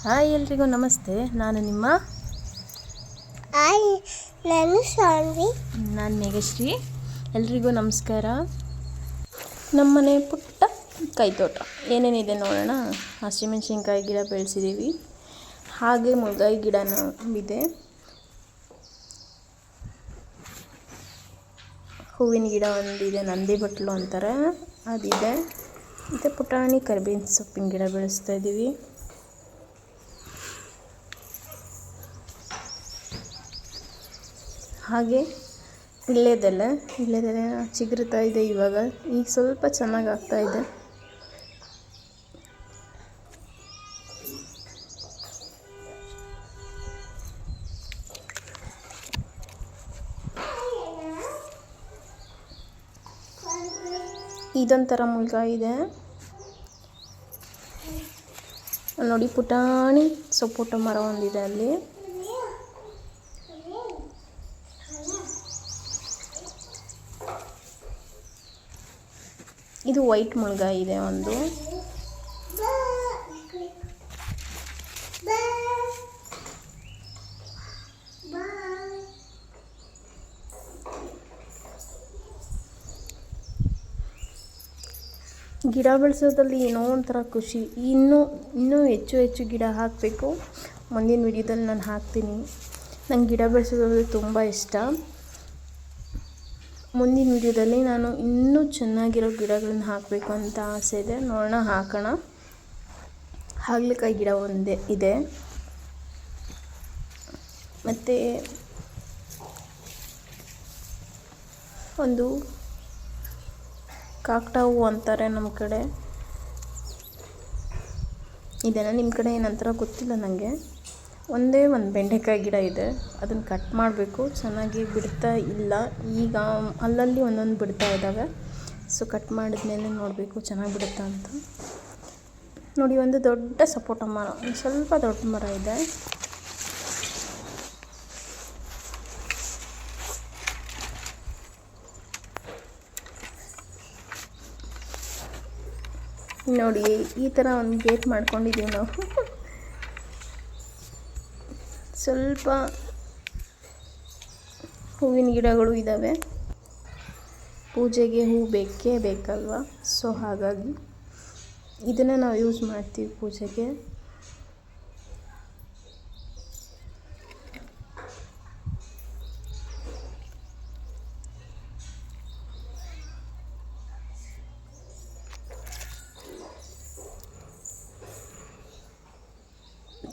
Hi ಎಲ್ರಿಗೂ ನಮಸ್ತೆ. ನಾನು ನಿಮ್ಮ ನಾನು ಶಾನ್ವಿ. ನಾನು ಮೇಘಶ್ರೀ. ಎಲ್ರಿಗೂ ನಮಸ್ಕಾರ. ನಮ್ಮನೆ ಪುಟ್ಟ ಕೈತೋಟ ಏನೇನಿದೆ ನೋಡೋಣ. ಹಸಿಮೆಣಸಿನ್ಕಾಯಿ ಗಿಡ ಬೆಳೆಸಿದ್ದೀವಿ, ಹಾಗೆ ಮುಳ್ಗಾಯಿ ಗಿಡನೂ ಇದೆ, ಹೂವಿನ ಗಿಡ ಒಂದಿದೆ, ನಂದಿ ಬಟ್ಲು ಅಂತಾರೆ ಅದಿದೆ, ಮತ್ತು ಪುಟಾಣಿ ಕರಿಬೇವಿನ ಸೊಪ್ಪಿನ ಗಿಡ ಬೆಳೆಸ್ತಾ ಇದ್ದೀವಿ. ಹಾಗೆ ಇಳ್ಳೆದೆಲೆ ಚಿಗುರುತ್ತಾ ಇದೆ. ಈಗ ಸ್ವಲ್ಪ ಚೆನ್ನಾಗಿ ಆಗ್ತಾ ಇದೆ. ಇದೊಂಥರ ಮುಳ್ಗಾಯಿ ಇದೆ ನೋಡಿ, ಪುಟಾಣಿ ಸಪೋಟ ಮರ ಒಂದಿದೆ ಅಲ್ಲಿ. ಇದು ವೈಟ್ ಮುಳ್ಗಾಯಿ ಇದೆ ಒಂದು. ಗಿಡ ಬೆಳೆಸೋದ್ರಲ್ಲಿ ಏನೋ ಒಂಥರ ಖುಷಿ. ಇನ್ನೂ ಹೆಚ್ಚು ಗಿಡ ಹಾಕಬೇಕು. ಮುಂದಿನ ವಿಡಿಯೋದಲ್ಲಿ ನಾನು ಹಾಕ್ತೀನಿ. ನಂಗೆ ಗಿಡ ಬೆಳೆಸೋದ್ರಲ್ಲಿ ತುಂಬ ಇಷ್ಟ. ಮುಂದಿನ ವಿಡಿಯೋದಲ್ಲಿ ನಾನು ಇನ್ನೂ ಚೆನ್ನಾಗಿರೋ ಗಿಡಗಳನ್ನ ಹಾಕಬೇಕು ಅಂತ ಆಸೆ ಇದೆ. ನೋಡೋಣ, ಹಾಕೋಣ. ಹಾಗಲಕಾಯಿ ಗಿಡ ಒಂದೇ ಇದೆ, ಮತ್ತು ಒಂದು ಕಾಕಡ ಹೂವು ಅಂತಾರೆ ನಮ್ಮ ಕಡೆ. ಇದನ್ನು ನಿಮ್ಮ ಕಡೆ ಏನಂತಾರ ಗೊತ್ತಿಲ್ಲ ನನಗೆ. ಒಂದೇ ಒಂದು ಬೆಂಡೆಕಾಯಿ ಗಿಡ ಇದೆ, ಅದನ್ನು ಕಟ್ ಮಾಡಬೇಕು. ಚೆನ್ನಾಗಿ ಬಿಡ್ತಾ ಇಲ್ಲ, ಈಗ ಅಲ್ಲಲ್ಲಿ ಒಂದೊಂದು ಬಿಡ್ತಾ ಇದ್ದಾವೆ. ಸೊ ಕಟ್ ಮಾಡಿದ್ಮೇಲೆ ನೋಡಬೇಕು ಚೆನ್ನಾಗಿ ಬಿಡುತ್ತಾ ಅಂತ. ನೋಡಿ, ಒಂದು ದೊಡ್ಡ ಸಪೋಟ ಮರ, ಸ್ವಲ್ಪ ದೊಡ್ಡ ಮರ ಇದೆ. ನೋಡಿ, ಈ ಥರ ಒಂದು ಗೇಟ್ ಮಾಡ್ಕೊಂಡಿದ್ದೀವಿ ನಾವು. ಸ್ವಲ್ಪ ಹೂವಿನ ಗಿಡಗಳು ಇದ್ದಾವೆ. ಪೂಜೆಗೆ ಹೂ ಬೇಕೇ ಬೇಕಲ್ವ, ಸೊ ಹಾಗಾಗಿ ಇದನ್ನು ನಾವು ಯೂಸ್ ಮಾಡ್ತೀವಿ ಪೂಜೆಗೆ.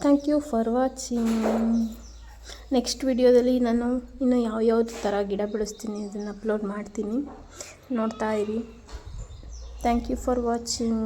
Thank you for watching. Next ವಿಡಿಯೋದಲ್ಲಿ ನಾನು ಇನ್ನು ಯಾವ್ಯಾವ್ದು ಥರ ಗಿಡ ಬೆಳೆಸ್ತೀನಿ ಅದನ್ನು ಅಪ್ಲೋಡ್ ಮಾಡ್ತೀನಿ, ನೋಡ್ತಾ ಇರಿ. Thank you for watching.